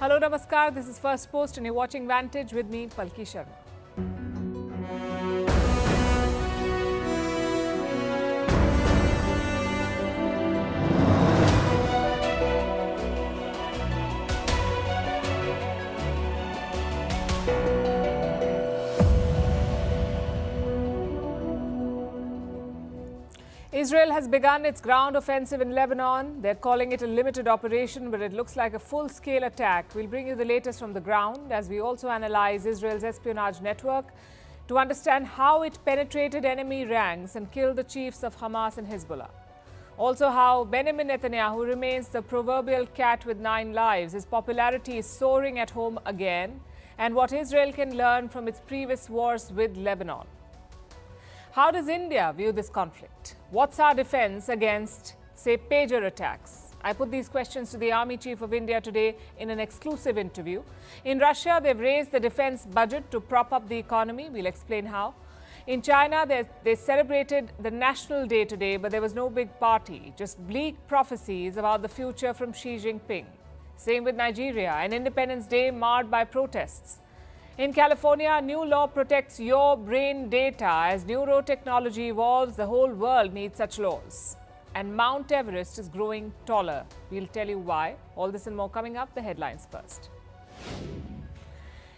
Hello, Namaskar. This is Firstpost and you're watching Vantage with me, Palki Sharma. Israel has begun its ground offensive in Lebanon. They're calling it a limited operation, but it looks like a full-scale attack. We'll bring you the latest from the ground as we also analyze Israel's espionage network to understand how it penetrated enemy ranks and killed the chiefs of Hamas and Hezbollah. Also how Benjamin Netanyahu remains the proverbial cat with 9 lives. His popularity is soaring at home again, and what Israel can learn from its previous wars with Lebanon. How does India view this conflict? What's our defense against, say, pager attacks? I put these questions to the Army Chief of India today in an exclusive interview. In Russia, they've raised the defense budget to prop up the economy. We'll explain how. In China, they celebrated the National Day today, but there was no big party, just bleak prophecies about the future from Xi Jinping. Same with Nigeria, an Independence Day marred by protests. In California, a new law protects your brain data. As neurotechnology evolves, the whole world needs such laws. And Mount Everest is growing taller. We'll tell you why. All this and more coming up. The headlines first.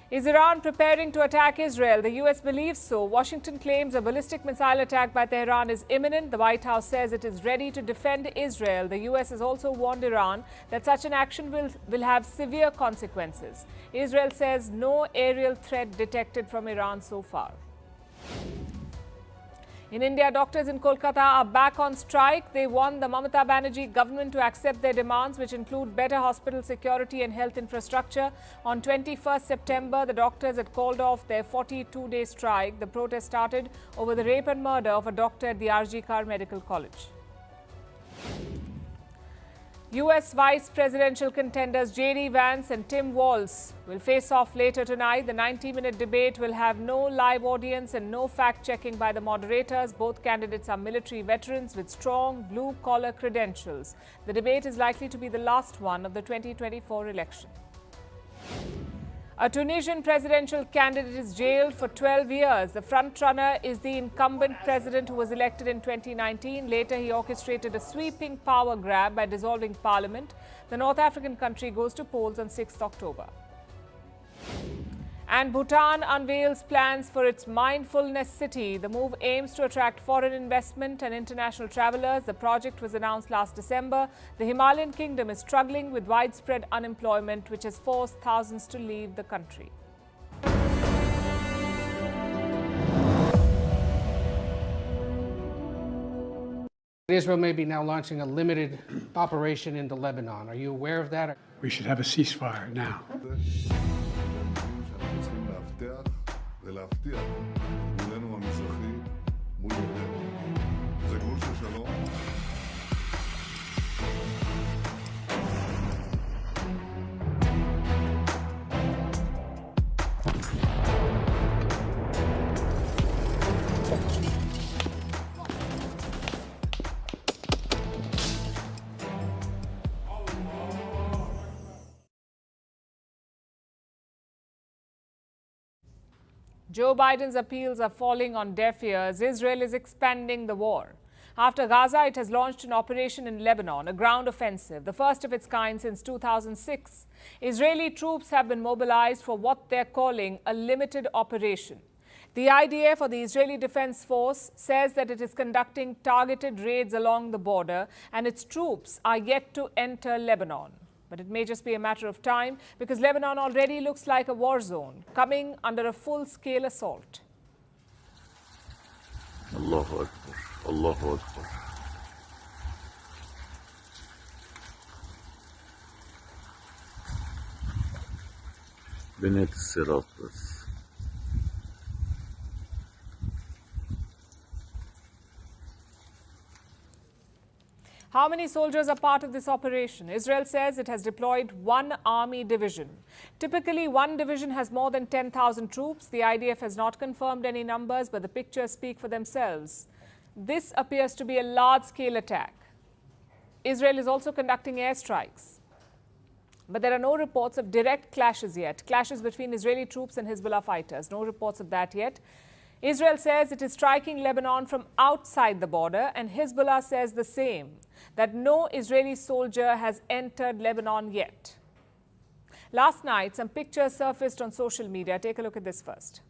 Is Iran preparing to attack Israel? The U.S. believes so. Washington claims a ballistic missile attack by Tehran is imminent. The White House says it is ready to defend Israel. The U.S. has also warned Iran that such an action will have severe consequences. Israel says no aerial threat detected from Iran so far. In India, doctors in Kolkata are back on strike. They want the Mamata Banerjee government to accept their demands, which include better hospital security and health infrastructure. On 21st September, the doctors had called off their 42-day strike. The protest started over the rape and murder of a doctor at the RG Kar Medical College. U.S. vice presidential contenders J.D. Vance and Tim Walz will face off later tonight. The 90-minute debate will have no live audience and no fact-checking by the moderators. Both candidates are military veterans with strong blue-collar credentials. The debate is likely to be the last one of the 2024 election. A Tunisian presidential candidate is jailed for 12 years. The frontrunner is the incumbent president who was elected in 2019. Later, he orchestrated a sweeping power grab by dissolving parliament. The North African country goes to polls on 6th October. And Bhutan unveils plans for its mindfulness city. The move aims to attract foreign investment and international travelers. The project was announced last December. The Himalayan kingdom is struggling with widespread unemployment, which has forced thousands to leave the country. Israel may be now launching a limited operation into Lebanon. Are you aware of that? We should have a ceasefire now. ולהבטיח את גבולנו המזרחי מול ירדן. זה גבול של שלום. Joe Biden's appeals are falling on deaf ears. Israel is expanding the war. After Gaza, it has launched an operation in Lebanon, a ground offensive, the first of its kind since 2006. Israeli troops have been mobilized for what they're calling a limited operation. The IDF, or the Israeli Defense Force, says that it is conducting targeted raids along the border and its troops are yet to enter Lebanon. But it may just be a matter of time because Lebanon already looks like a war zone, coming under a full-scale assault. Allahu Akbar. Allahu Akbar. بنيت الصراط بس. How many soldiers are part of this operation? Israel says it has deployed 1 army division. Typically, 1 division has more than 10,000 troops. The IDF has not confirmed any numbers, but the pictures speak for themselves. This appears to be a large-scale attack. Israel is also conducting airstrikes. But there are no reports of direct clashes yet, clashes between Israeli troops and Hezbollah fighters. No reports of that yet. Israel says it is striking Lebanon from outside the border, and Hezbollah says the same, that no Israeli soldier has entered Lebanon yet. Last night, some pictures surfaced on social media. Take a look at this first.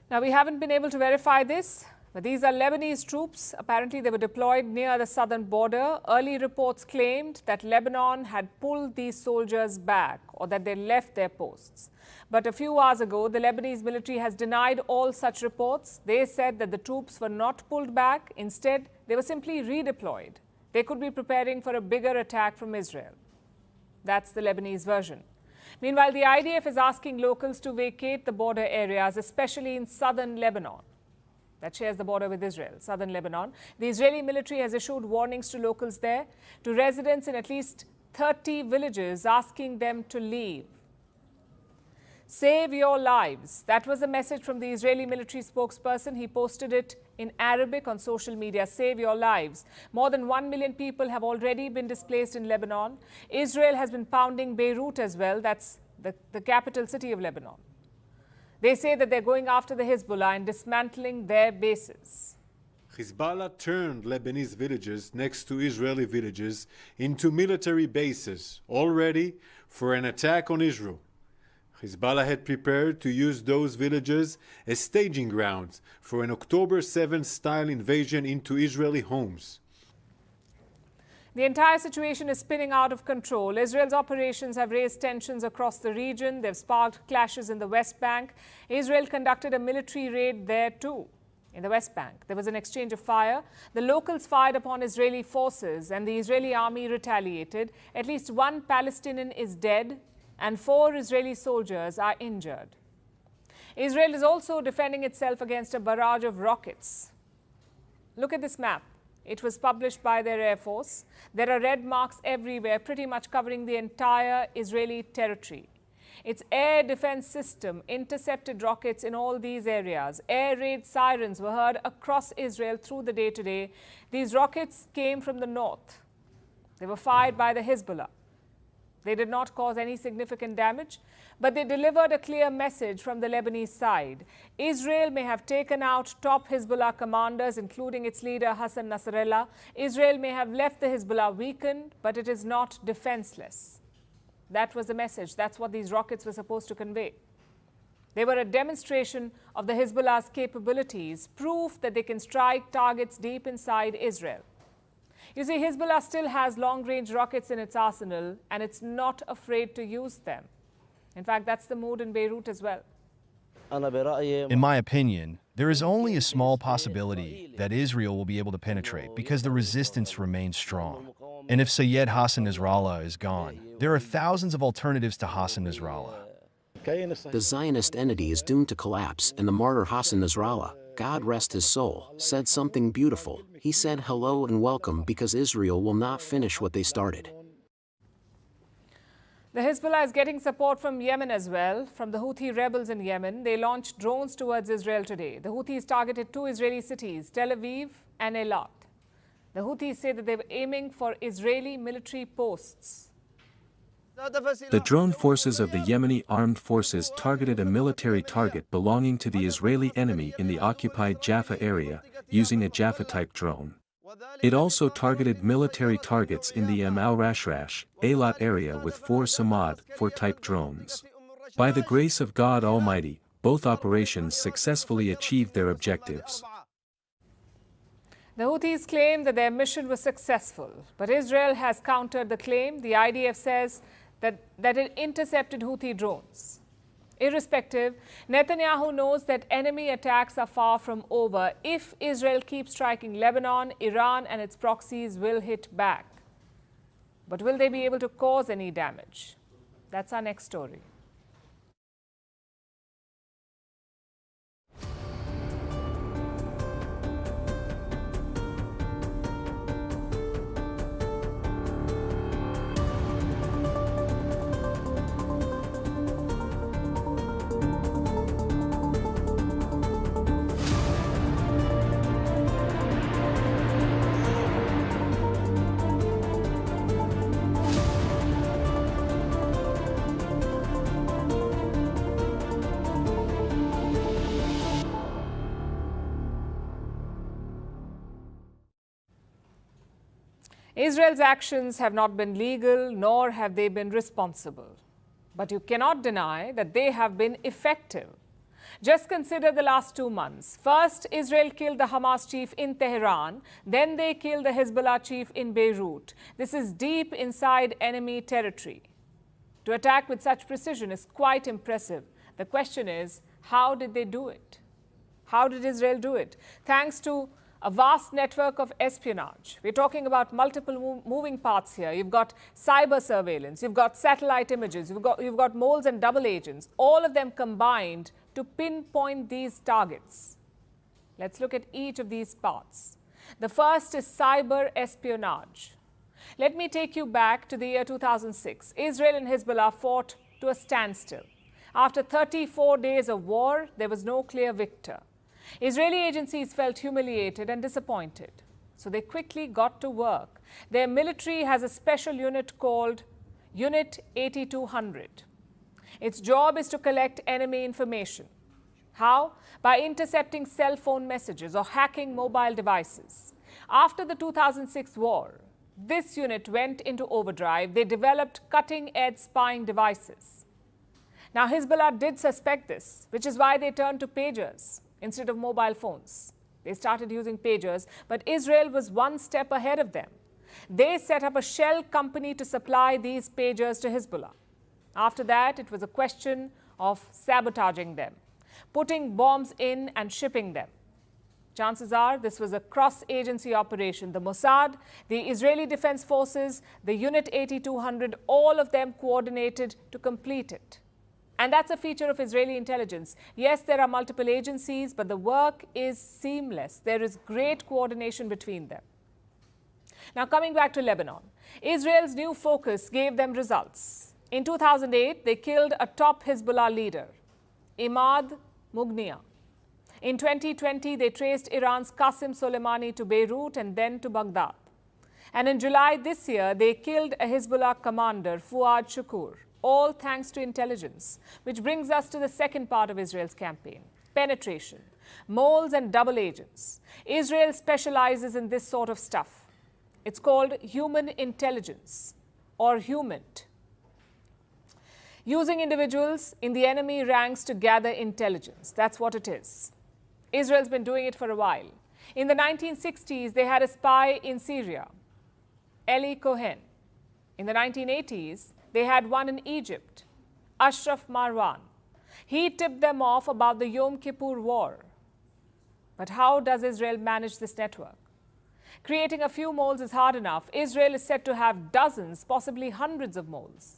Now, we haven't been able to verify this, but these are Lebanese troops. Apparently, they were deployed near the southern border. Early reports claimed that Lebanon had pulled these soldiers back or that they left their posts. But a few hours ago, the Lebanese military has denied all such reports. They said that the troops were not pulled back. Instead, they were simply redeployed. They could be preparing for a bigger attack from Israel. That's the Lebanese version. Meanwhile, the IDF is asking locals to vacate the border areas, especially in southern Lebanon that shares the border with Israel, southern Lebanon. The Israeli military has issued warnings to locals there, to residents in at least 30 villages, asking them to leave. Save your lives. That was the message from the Israeli military spokesperson. He posted it in Arabic on social media. Save your lives. More than 1 million people have already been displaced in Lebanon. Israel has been pounding Beirut as well. That's the capital city of Lebanon. They say that they're going after the Hezbollah and dismantling their bases. Hezbollah turned Lebanese villages next to Israeli villages into military bases, all ready for an attack on Israel. Hezbollah had prepared to use those villages as staging grounds for an October 7th style invasion into Israeli homes. The entire situation is spinning out of control. Israel's operations have raised tensions across the region. They've sparked clashes in the West Bank. Israel conducted a military raid there too, in the West Bank. There was an exchange of fire. The locals fired upon Israeli forces and the Israeli army retaliated. At least one Palestinian is dead and 4 Israeli soldiers are injured. Israel is also defending itself against a barrage of rockets. Look at this map. It was published by their Air Force. There are red marks everywhere, pretty much covering the entire Israeli territory. Its air defense system intercepted rockets in all these areas. Air raid sirens were heard across Israel through the day today. These rockets came from the north. They were fired by the Hezbollah. They did not cause any significant damage, but they delivered a clear message from the Lebanese side. Israel may have taken out top Hezbollah commanders, including its leader Hassan Nasrallah. Israel may have left the Hezbollah weakened, but it is not defenseless. That was the message. That's what these rockets were supposed to convey. They were a demonstration of the Hezbollah's capabilities, proof that they can strike targets deep inside Israel. You see, Hezbollah still has long-range rockets in its arsenal, and it's not afraid to use them. In fact, that's the mood in Beirut as well. In my opinion, there is only a small possibility that Israel will be able to penetrate because the resistance remains strong. And if Sayyid Hassan Nasrallah is gone, there are thousands of alternatives to Hassan Nasrallah. The Zionist entity is doomed to collapse, and the martyr Hassan Nasrallah, God rest his soul, said something beautiful. He said hello and welcome because Israel will not finish what they started. The Hezbollah is getting support from Yemen as well, from the Houthi rebels in Yemen. They launched drones towards Israel today. The Houthis targeted 2 Israeli cities, Tel Aviv and Eilat. The Houthis say that they were aiming for Israeli military posts. The drone forces of the Yemeni armed forces targeted a military target belonging to the Israeli enemy in the occupied Jaffa area, using a Jaffa-type drone. It also targeted military targets in the al-Rashrash, Eilat area with 4 Samad, 4-type drones. By the grace of God Almighty, both operations successfully achieved their objectives. The Houthis claim that their mission was successful, but Israel has countered the claim. The IDF says that it intercepted Houthi drones. Irrespective, Netanyahu knows that enemy attacks are far from over. If Israel keeps striking Lebanon, Iran and its proxies will hit back. But will they be able to cause any damage? That's our next story. Israel's actions have not been legal, nor have they been responsible. But you cannot deny that they have been effective. Just consider the last 2 months. First, Israel killed the Hamas chief in Tehran. Then they killed the Hezbollah chief in Beirut. This is deep inside enemy territory. To attack with such precision is quite impressive. The question is, how did they do it? How did Israel do it? Thanks to a vast network of espionage. We're talking about multiple moving parts here. You've got cyber surveillance, you've got satellite images, you've got moles and double agents, all of them combined to pinpoint these targets. Let's look at each of these parts. The first is cyber espionage. Let me take you back to the year 2006. Israel and Hezbollah fought to a standstill. After 34 days of war, there was no clear victor. Israeli agencies felt humiliated and disappointed, so they quickly got to work. Their military has a special unit called Unit 8200. Its job is to collect enemy information. How? By intercepting cell phone messages or hacking mobile devices. After the 2006 war, this unit went into overdrive. They developed cutting-edge spying devices. Now, Hezbollah did suspect this, which is why they turned to pagers instead of mobile phones. They started using pagers, but Israel was one step ahead of them. They set up a shell company to supply these pagers to Hezbollah. After that, it was a question of sabotaging them, putting bombs in and shipping them. Chances are this was a cross-agency operation. The Mossad, the Israeli Defense Forces, the Unit 8200, all of them coordinated to complete it. And that's a feature of Israeli intelligence. Yes, there are multiple agencies, but the work is seamless. There is great coordination between them. Now, coming back to Lebanon, Israel's new focus gave them results. In 2008, they killed a top Hezbollah leader, Imad Mughniya. In 2020, they traced Iran's Qasem Soleimani to Beirut and then to Baghdad. And in July this year, they killed a Hezbollah commander, Fuad Shukur, all thanks to intelligence, which brings us to the second part of Israel's campaign, penetration, moles and double agents. Israel specializes in this sort of stuff. It's called human intelligence, or HUMINT. Using individuals in the enemy ranks to gather intelligence. That's what it is. Israel's been doing it for a while. In the 1960s, they had a spy in Syria, Eli Cohen. In the 1980s, they had one in Egypt, Ashraf Marwan. He tipped them off about the Yom Kippur War. But how does Israel manage this network? Creating a few moles is hard enough. Israel is said to have dozens, possibly hundreds of moles.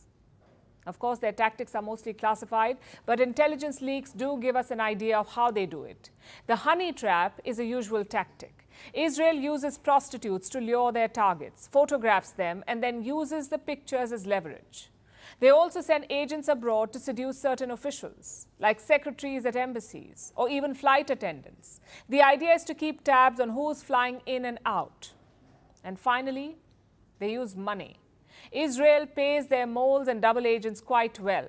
Of course, their tactics are mostly classified, but intelligence leaks do give us an idea of how they do it. The honey trap is a usual tactic. Israel uses prostitutes to lure their targets, photographs them, and then uses the pictures as leverage. They also send agents abroad to seduce certain officials, like secretaries at embassies or even flight attendants. The idea is to keep tabs on who's flying in and out. And finally, they use money. Israel pays their moles and double agents quite well.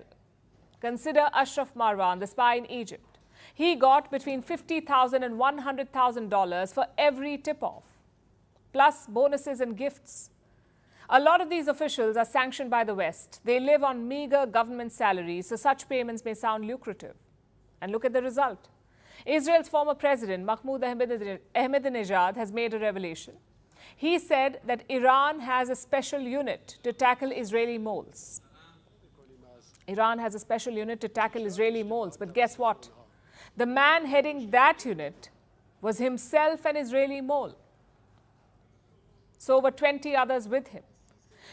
Consider Ashraf Marwan, the spy in Egypt. He got between $50,000 and $100,000 for every tip-off, plus bonuses and gifts. A lot of these officials are sanctioned by the West. They live on meager government salaries, so such payments may sound lucrative. And look at the result. Israel's former president, Mahmoud Ahmadinejad, has made a revelation. He said that Iran has a special unit to tackle Israeli moles. Iran has a special unit to tackle Israeli moles, but guess what? The man heading that unit was himself an Israeli mole. So were 20 others with him.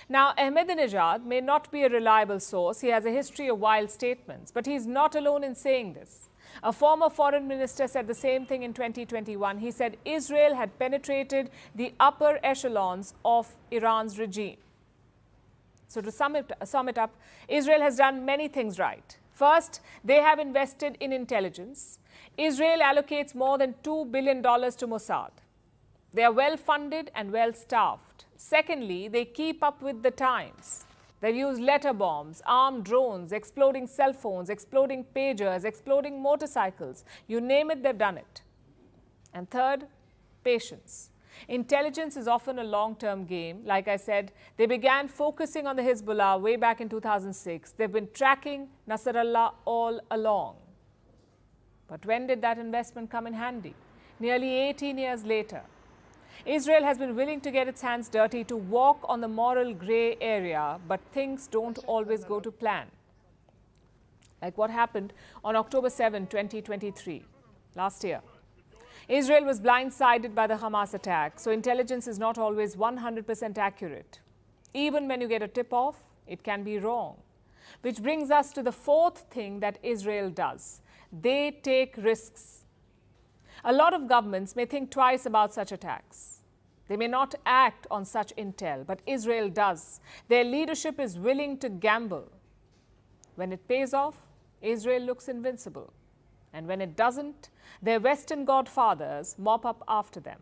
Now, Ahmadinejad may not be a reliable source. He has a history of wild statements, but he's not alone in saying this. A former foreign minister said the same thing in 2021. He said Israel had penetrated the upper echelons of Iran's regime. So to sum it up, Israel has done many things right. First, they have invested in intelligence. Israel allocates more than $2 billion to Mossad. They are well-funded and well-staffed. Secondly, they keep up with the times. They use letter bombs, armed drones, exploding cell phones, exploding pagers, exploding motorcycles. You name it, they've done it. And third, patience. Intelligence is often a long-term game. Like I said, they began focusing on the Hezbollah way back in 2006. They've been tracking Nasrallah all along. But when did that investment come in handy? Nearly 18 years later. Israel has been willing to get its hands dirty to walk on the moral grey area, but things don't always go to plan. Like what happened on October 7, 2023, last year. Israel was blindsided by the Hamas attack, so intelligence is not always 100% accurate. Even when you get a tip-off, it can be wrong. Which brings us to the fourth thing that Israel does. They take risks. A lot of governments may think twice about such attacks. They may not act on such intel, but Israel does. Their leadership is willing to gamble. When it pays off, Israel looks invincible. And when it doesn't, their Western godfathers mop up after them.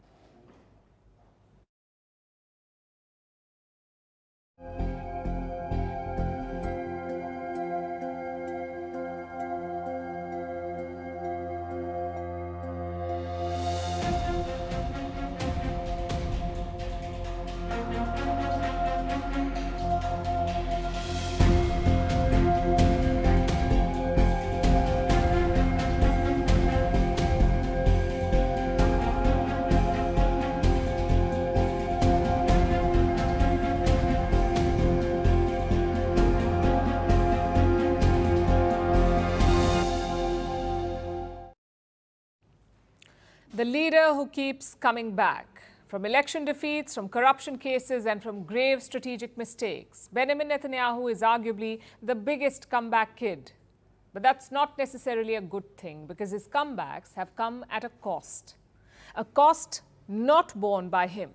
The leader who keeps coming back. From election defeats, from corruption cases, and from grave strategic mistakes, Benjamin Netanyahu is arguably the biggest comeback kid. But that's not necessarily a good thing, because his comebacks have come at a cost. A cost not borne by him,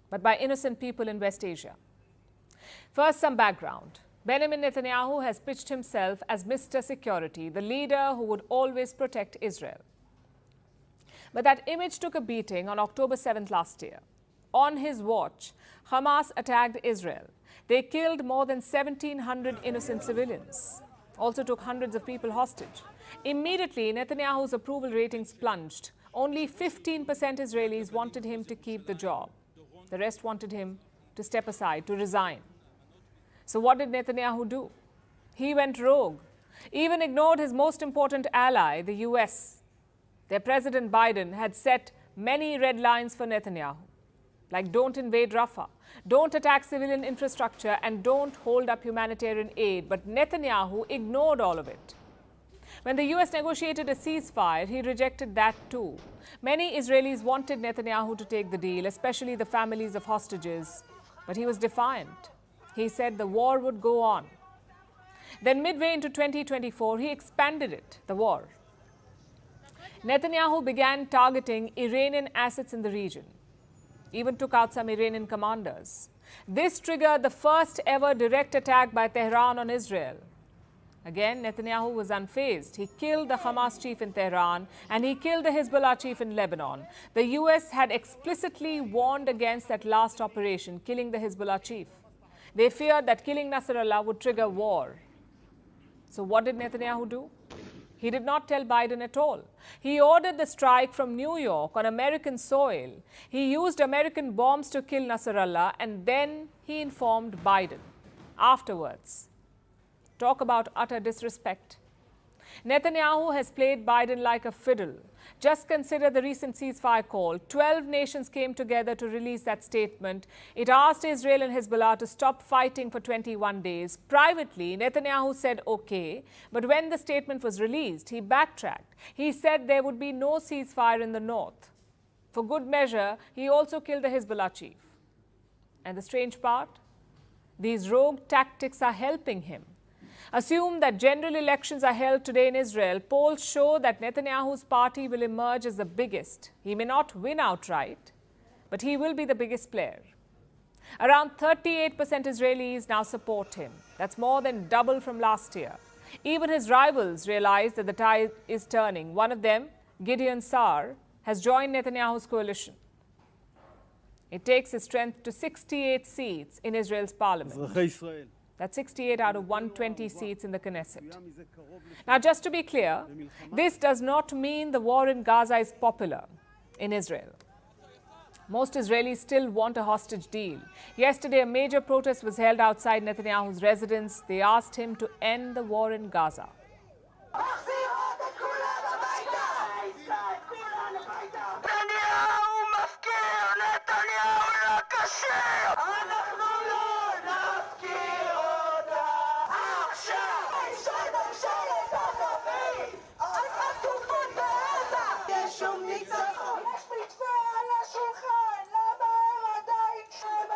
but by innocent people in West Asia. First, some background. Benjamin Netanyahu has pitched himself as Mr. Security, the leader who would always protect Israel. But that image took a beating on October 7th last year. On his watch, Hamas attacked Israel. They killed more than 1,700 innocent civilians, also took hundreds of people hostage. Immediately, Netanyahu's approval ratings plunged. Only 15% Israelis wanted him to keep the job. The rest wanted him to step aside, to resign. So what did Netanyahu do? He went rogue, even ignored his most important ally, the US. Their President Biden had set many red lines for Netanyahu, like don't invade Rafah, don't attack civilian infrastructure, and don't hold up humanitarian aid. But Netanyahu ignored all of it. When the US negotiated a ceasefire, he rejected that too. Many Israelis wanted Netanyahu to take the deal, especially the families of hostages. But he was defiant. He said the war would go on. Then midway into 2024, he expanded it, the war. Netanyahu began targeting Iranian assets in the region, even took out some Iranian commanders. This triggered the first ever direct attack by Tehran on Israel. Again, Netanyahu was unfazed. He killed the Hamas chief in Tehran and he killed the Hezbollah chief in Lebanon. The US had explicitly warned against that last operation, killing the Hezbollah chief. They feared that killing Nasrallah would trigger war. So what did Netanyahu do? He did not tell Biden at all. He ordered the strike from New York on American soil. He used American bombs to kill Nasrallah, and then he informed Biden afterwards. Talk about utter disrespect. Netanyahu has played Biden like a fiddle. Just consider the recent ceasefire call. 12 nations came together to release that statement. It asked Israel and Hezbollah to stop fighting for 21 days. Privately, Netanyahu said okay, but when the statement was released, he backtracked. He said there would be no ceasefire in the north. For good measure, he also killed the Hezbollah chief. And the strange part? These rogue tactics are helping him. Assume that general elections are held today in Israel. Polls show that Netanyahu's party will emerge as the biggest. He may not win outright, but he will be the biggest player. Around 38% Israelis now support him. That's more than double from last year. Even his rivals realize that the tide is turning. One of them, Gideon Sa'ar, has joined Netanyahu's coalition. It takes his strength to 68 seats in Israel's parliament. That's 68 out of 120 seats in the Knesset. Now, just to be clear, this does not mean the war in Gaza is popular in Israel. Most Israelis still want a hostage deal. Yesterday, a major protest was held outside Netanyahu's residence. They asked him to end the war in Gaza.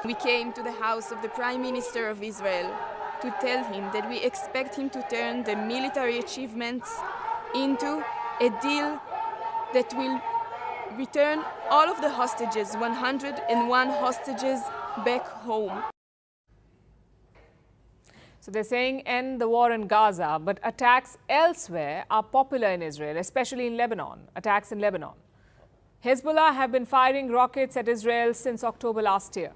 We came to the house of the Prime Minister of Israel to tell him that we expect him to turn the military achievements into a deal that will return all of the hostages, 101 hostages, back home. So they're saying end the war in Gaza, but attacks elsewhere are popular in Israel, especially in Lebanon, attacks in Lebanon. Hezbollah have been firing rockets at Israel since October last year.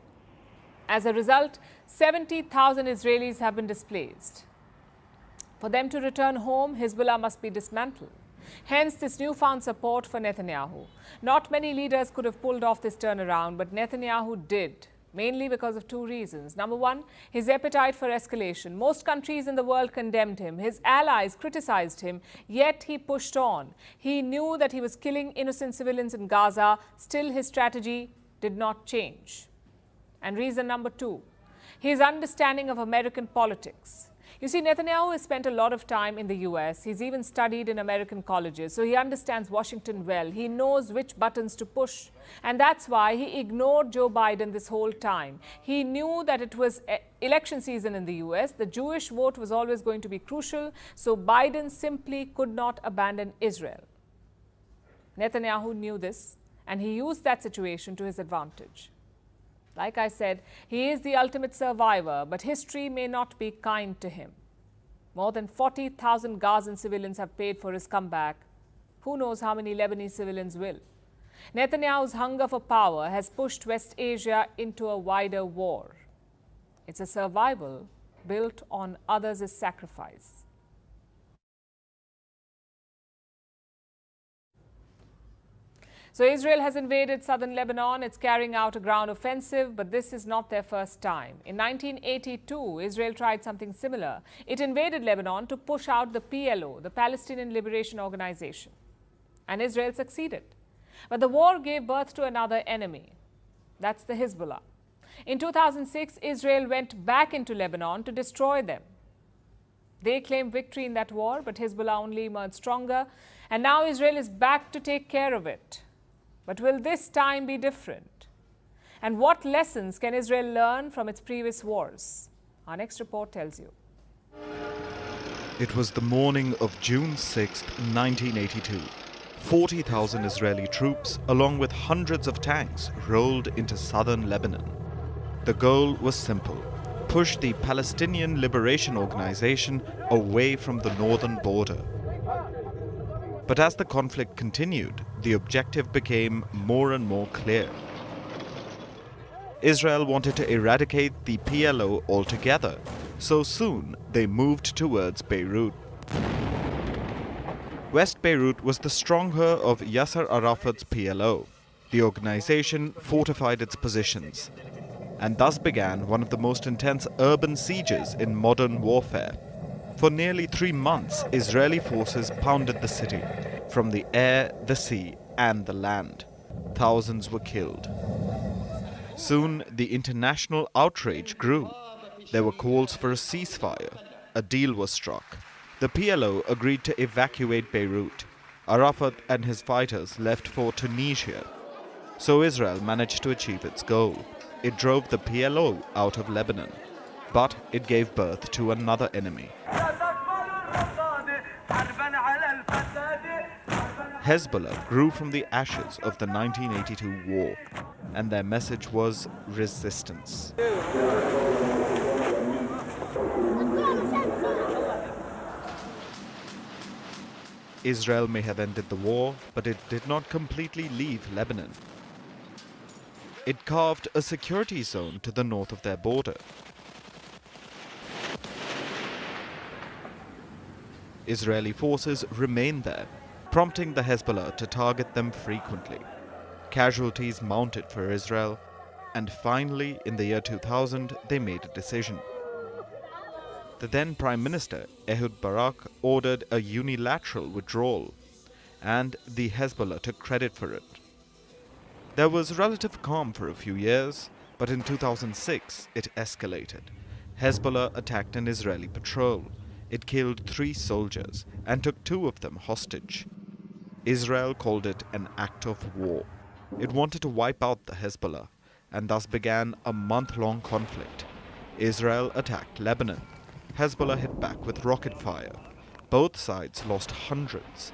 As a result, 70,000 Israelis have been displaced. For them to return home, Hezbollah must be dismantled. Hence, this newfound support for Netanyahu. Not many leaders could have pulled off this turnaround, but Netanyahu did, mainly because of two reasons. Number one, his appetite for escalation. Most countries in the world condemned him. His allies criticized him, yet he pushed on. He knew that he was killing innocent civilians in Gaza. Still, his strategy did not change. And reason number two, his understanding of American politics. You see, Netanyahu has spent a lot of time in the US. He's even studied in American colleges, so he understands Washington well. He knows which buttons to push. And that's why he ignored Joe Biden this whole time. He knew that it was election season in the US. The Jewish vote was always going to be crucial, so Biden simply could not abandon Israel. Netanyahu knew this, and he used that situation to his advantage. Like I said, he is the ultimate survivor, but history may not be kind to him. More than 40,000 Gazan civilians have paid for his comeback. Who knows how many Lebanese civilians will? Netanyahu's hunger for power has pushed West Asia into a wider war. It's a survival built on others' sacrifice. So Israel has invaded southern Lebanon. It's carrying out a ground offensive, but this is not their first time. In 1982, Israel tried something similar. It invaded Lebanon to push out the PLO, the Palestinian Liberation Organization. And Israel succeeded. But the war gave birth to another enemy. That's the Hezbollah. In 2006, Israel went back into Lebanon to destroy them. They claimed victory in that war, but Hezbollah only emerged stronger. And now Israel is back to take care of it. But will this time be different? And what lessons can Israel learn from its previous wars? Our next report tells you. It was the morning of June 6, 1982. 40,000 Israeli troops, along with hundreds of tanks, rolled into southern Lebanon. The goal was simple: push the Palestinian Liberation Organization away from the northern border. But as the conflict continued, the objective became more and more clear. Israel wanted to eradicate the PLO altogether, so soon they moved towards Beirut. West Beirut was the stronghold of Yasser Arafat's PLO. The organization fortified its positions, and thus began one of the most intense urban sieges in modern warfare. For nearly 3 months, Israeli forces pounded the city, from the air, the sea, and the land. Thousands were killed. Soon, the international outrage grew. There were calls for a ceasefire. A deal was struck. The PLO agreed to evacuate Beirut. Arafat and his fighters left for Tunisia. So Israel managed to achieve its goal. It drove the PLO out of Lebanon. But it gave birth to another enemy. Hezbollah grew from the ashes of the 1982 war, and their message was resistance. Israel may have ended the war, but it did not completely leave Lebanon. It carved a security zone to the north of their border. Israeli forces remained there, prompting the Hezbollah to target them frequently. Casualties mounted for Israel, and finally, in the year 2000, they made a decision. The then Prime Minister, Ehud Barak, ordered a unilateral withdrawal, and the Hezbollah took credit for it. There was relative calm for a few years, but in 2006 it escalated. Hezbollah attacked an Israeli patrol. It killed 3 soldiers and took 2 of them hostage. Israel called it an act of war. It wanted to wipe out the Hezbollah, and thus began a month-long conflict. Israel attacked Lebanon. Hezbollah hit back with rocket fire. Both sides lost hundreds.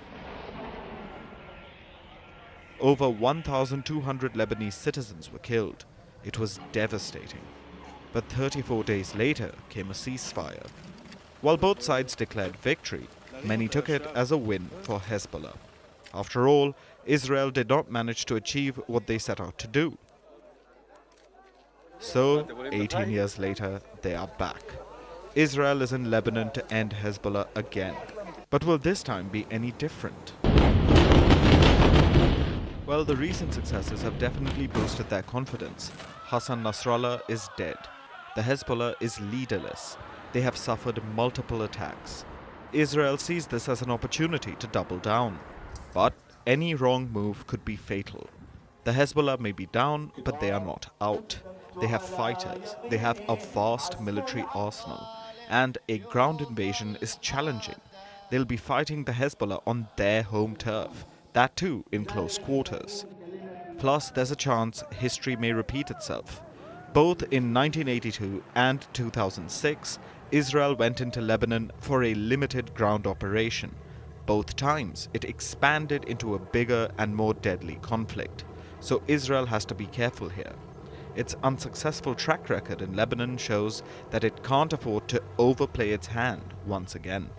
Over 1,200 Lebanese citizens were killed. It was devastating. But 34 days later came a ceasefire. While both sides declared victory, many took it as a win for Hezbollah. After all, Israel did not manage to achieve what they set out to do. So, 18 years later, they are back. Israel is in Lebanon to end Hezbollah again. But will this time be any different? Well, the recent successes have definitely boosted their confidence. Hassan Nasrallah is dead. The Hezbollah is leaderless. They have suffered multiple attacks. Israel sees this as an opportunity to double down. But any wrong move could be fatal. The Hezbollah may be down, but they are not out. They have fighters, they have a vast military arsenal, and a ground invasion is challenging. They'll be fighting the Hezbollah on their home turf, that too in close quarters. Plus, there's a chance history may repeat itself. Both in 1982 and 2006, Israel went into Lebanon for a limited ground operation. Both times, it expanded into a bigger and more deadly conflict. So Israel has to be careful here. Its unsuccessful track record in Lebanon shows that it can't afford to overplay its hand once again.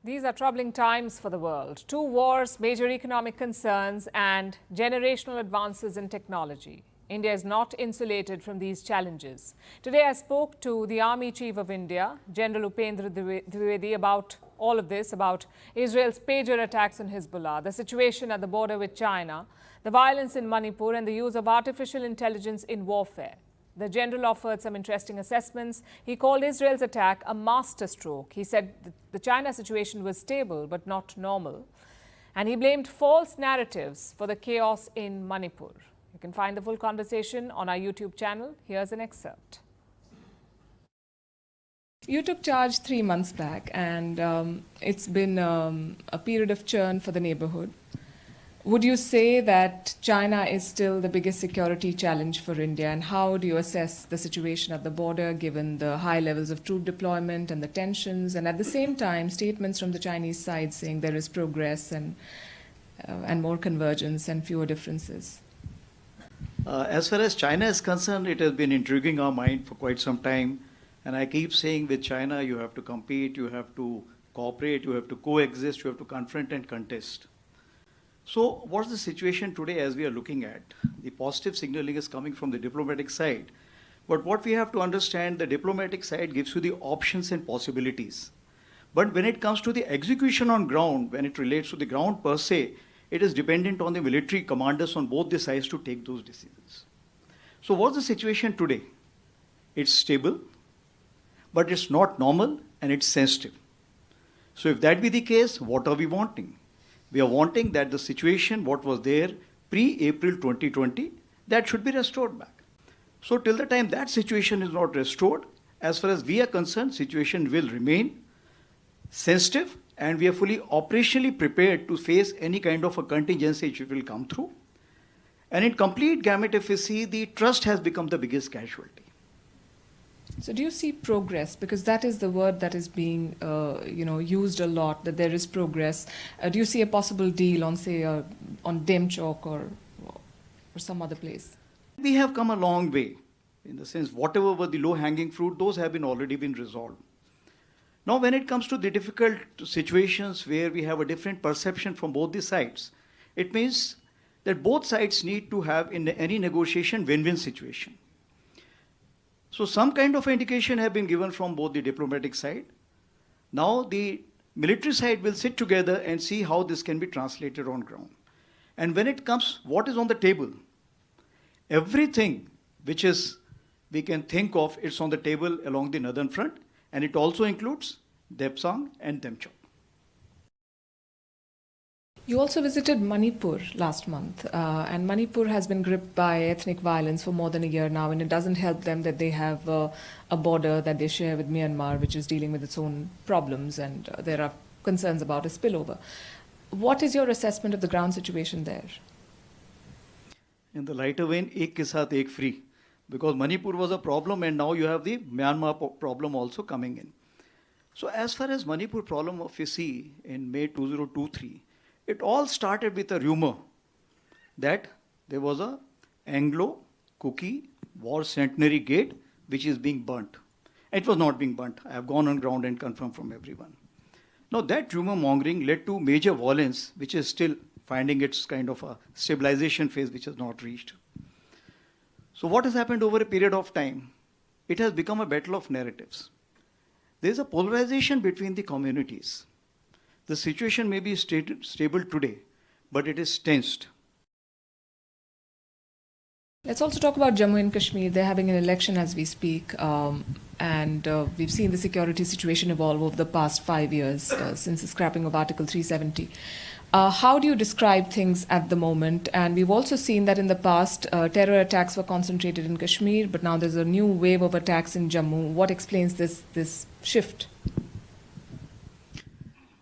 These are troubling times for the world. 2 wars, major economic concerns, and generational advances in technology. India is not insulated from these challenges. Today I spoke to the Army Chief of India, General Upendra Dwivedi, about all of this, about Israel's pager attacks on Hezbollah, the situation at the border with China, the violence in Manipur, and the use of artificial intelligence in warfare. The general offered some interesting assessments. He called Israel's attack a masterstroke. He said the China situation was stable but not normal. And he blamed false narratives for the chaos in Manipur. You can find the full conversation on our YouTube channel. Here's an excerpt. You took charge 3 months back, and it's been a period of churn for the neighborhood. Would you say that China is still the biggest security challenge for India, and how do you assess the situation at the border given the high levels of troop deployment and the tensions, and at the same time statements from the Chinese side saying there is progress and more convergence and fewer differences? As far as China is concerned, it has been intriguing our mind for quite some time. And I keep saying with China, you have to compete, you have to cooperate, you have to coexist, you have to confront and contest. So what's the situation today as we are looking at? The positive signaling is coming from the diplomatic side. But what we have to understand, the diplomatic side gives you the options and possibilities. But when it comes to the execution on ground, when it relates to the ground per se, it is dependent on the military commanders on both the sides to take those decisions. So what's the situation today? It's stable, but it's not normal and it's sensitive. So if that be the case, what are we wanting? We are wanting that the situation, what was there pre-April 2020, that should be restored back. So till the time that situation is not restored, as far as we are concerned, situation will remain sensitive, and we are fully operationally prepared to face any kind of a contingency which will come through. And in complete gamut, if you see, the trust has become the biggest casualty. So do you see progress? Because that is the word that is being used a lot, that there is progress. Do you see a possible deal on, say, on Demchok or some other place? We have come a long way, in the sense whatever were the low-hanging fruit, those have already been resolved. Now, when it comes to the difficult situations where we have a different perception from both the sides, it means that both sides need to have in any negotiation win-win situation. So some kind of indication have been given from both the diplomatic side. Now the military side will sit together and see how this can be translated on ground. And when it comes, what is on the table? Everything which is we can think of, it's on the table along the northern front, and it also includes Depsang and Demchok. You also visited Manipur last month, and Manipur has been gripped by ethnic violence for more than a year now, and it doesn't help them that they have a border that they share with Myanmar, which is dealing with its own problems, and there are concerns about a spillover. What is your assessment of the ground situation there? In the lighter vein, ek ke saath ek free. Because Manipur was a problem, and now you have the Myanmar problem also coming in. So as far as Manipur problem of we see in May 2023, it all started with a rumor that there was a Anglo-Kuki war centenary gate which is being burnt. It was not being burnt. I have gone on ground and confirmed from everyone. Now that rumor mongering led to major violence, which is still finding its kind of a stabilization phase which has not reached. So what has happened over a period of time? It has become a battle of narratives. There is a polarization between the communities. The situation may be stable today, but it is tensed. Let's also talk about Jammu and Kashmir. They're having an election as we speak, and we've seen the security situation evolve over the past 5 years since the scrapping of Article 370. How do you describe things at the moment? And we've also seen that in the past, terror attacks were concentrated in Kashmir, but now there's a new wave of attacks in Jammu. What explains this shift?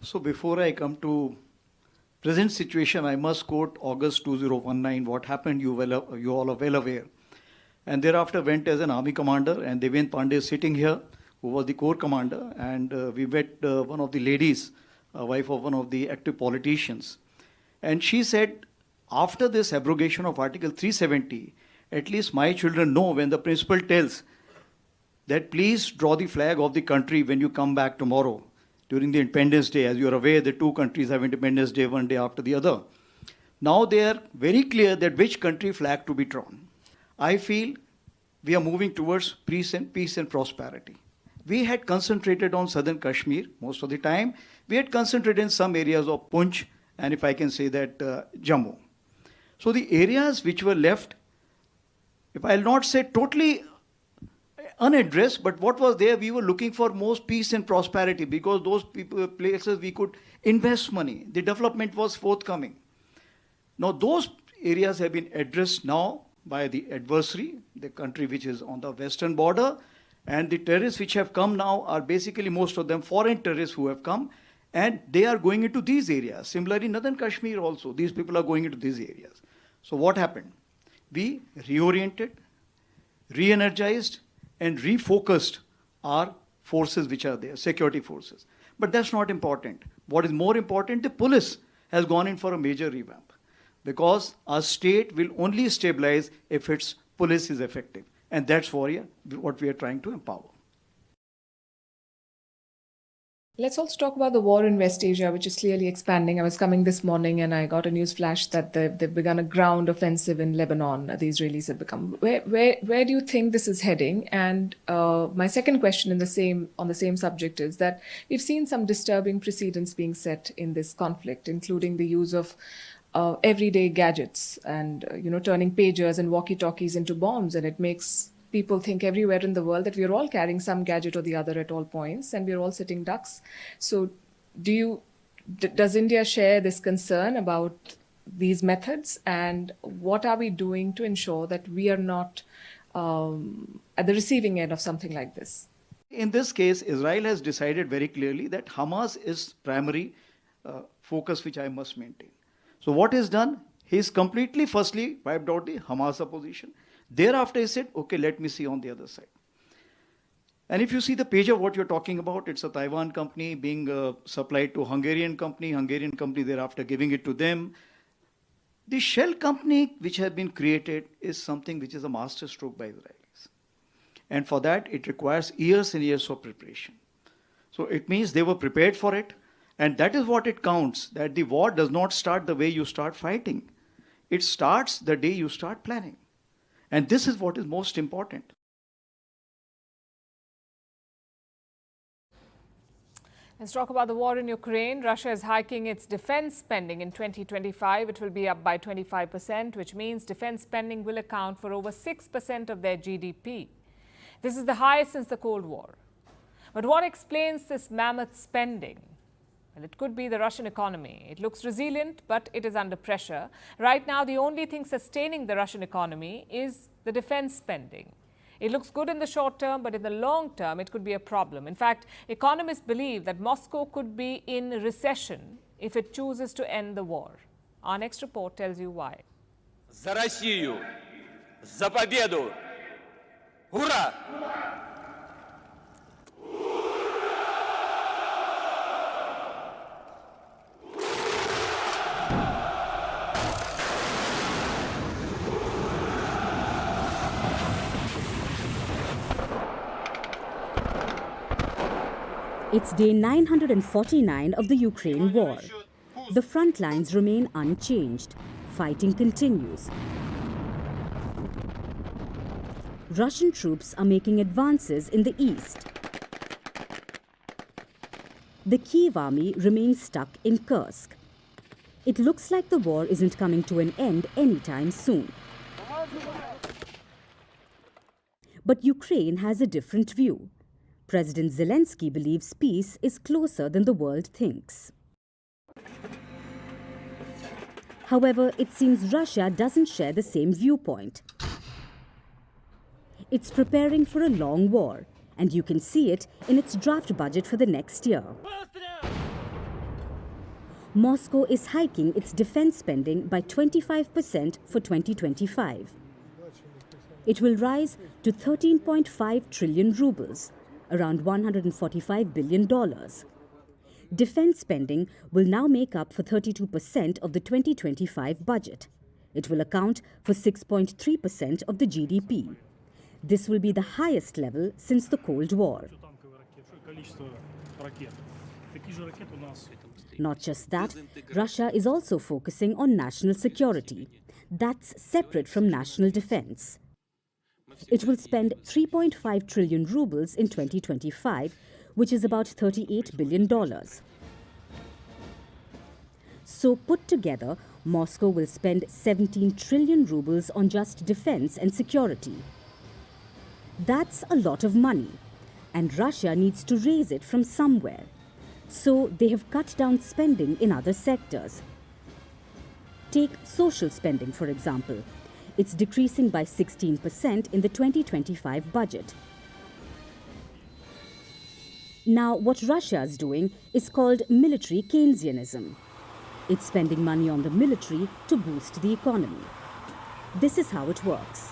So before I come to present situation, I must quote August 2019, what happened, you all are well aware. And thereafter went as an army commander, and Devendra Pandey is sitting here, who was the corps commander, and we met one of the ladies, wife of one of the active politicians. And she said, after this abrogation of Article 370, at least my children know when the principal tells that please draw the flag of the country when you come back tomorrow during the Independence Day. As you are aware, the two countries have Independence Day one day after the other. Now they are very clear that which country flag to be drawn. I feel we are moving towards peace and prosperity. We had concentrated on southern Kashmir most of the time. We had concentrated in some areas of Punch, and if I can say that, Jammu. So the areas which were left, if I'll not say totally unaddressed, but what was there, we were looking for most peace and prosperity, because those places we could invest money. The development was forthcoming. Now those areas have been addressed now by the adversary, the country which is on the western border, and the terrorists which have come now are basically most of them foreign terrorists who have come, and they are going into these areas. Similarly, northern Kashmir also, these people are going into these areas. So what happened? We reoriented, re-energized, and refocused our forces which are there, security forces. But that's not important. What is more important, the police has gone in for a major revamp, because our state will only stabilize if its police is effective. And that's what we are trying to empower. Let's also talk about the war in West Asia, which is clearly expanding. I was coming this morning and I got a news flash that they've begun a ground offensive in Lebanon. The Israelis have become. Where do you think this is heading? And my second question on the same subject is that we've seen some disturbing precedents being set in this conflict, including the use of everyday gadgets and turning pagers and walkie-talkies into bombs, and it makes people think everywhere in the world that we're all carrying some gadget or the other at all points, and we're all sitting ducks. So does India share this concern about these methods, and what are we doing to ensure that we are not at the receiving end of something like this? In this case, Israel has decided very clearly that Hamas is primary focus which I must maintain. So what is done? He's completely, firstly, wiped out the Hamas opposition. Thereafter, he said, okay, let me see on the other side. And if you see the page of what you're talking about, it's a Taiwan company being supplied to Hungarian company thereafter giving it to them. The shell company which has been created is something which is a master stroke by Israelis. And for that, it requires years and years of preparation. So it means they were prepared for it. And that is what it counts, that the war does not start the way you start fighting. It starts the day you start planning. And this is what is most important. Let's talk about the war in Ukraine. Russia is hiking its defense spending in 2025. It will be up by 25%, which means defense spending will account for over 6% of their GDP. This is the highest since the Cold War. But what explains this mammoth spending? Well, it could be the Russian economy. It looks resilient, but it is under pressure. Right now, the only thing sustaining the Russian economy is the defense spending. It looks good in the short term, but in the long term, it could be a problem. In fact, economists believe that Moscow could be in recession if it chooses to end the war. Our next report tells you why. За Россию! За победу! Ура! It's day 949 of the Ukraine war. The front lines remain unchanged. Fighting continues. Russian troops are making advances in the east. The Kyiv army remains stuck in Kursk. It looks like the war isn't coming to an end anytime soon. But Ukraine has a different view. President Zelensky believes peace is closer than the world thinks. However, it seems Russia doesn't share the same viewpoint. It's preparing for a long war, and you can see it in its draft budget for the next year. Moscow is hiking its defense spending by 25% for 2025. It will rise to 13.5 trillion rubles, around $145 billion. Defense spending will now make up for 32% of the 2025 budget. It will account for 6.3% of the GDP. This will be the highest level since the Cold War. Not just that, Russia is also focusing on national security. That's separate from national defense. It will spend 3.5 trillion rubles in 2025, which is about $38 billion. So put together, Moscow will spend 17 trillion rubles on just defense and security. That's a lot of money, and Russia needs to raise it from somewhere. So they have cut down spending in other sectors. Take social spending, for example. It's decreasing by 16% in the 2025 budget. Now, what Russia is doing is called military Keynesianism. It's spending money on the military to boost the economy. This is how it works.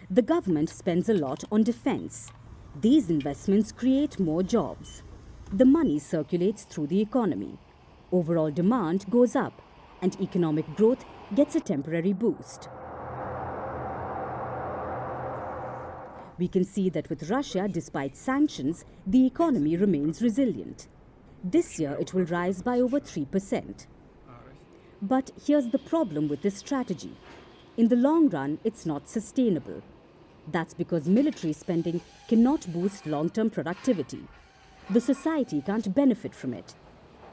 The government spends a lot on defense. These investments create more jobs. The money circulates through the economy. Overall demand goes up, and economic growth gets a temporary boost. We can see that with Russia, despite sanctions, the economy remains resilient. This year, it will rise by over 3%. But here's the problem with this strategy. In the long run, it's not sustainable. That's because military spending cannot boost long-term productivity. The society can't benefit from it.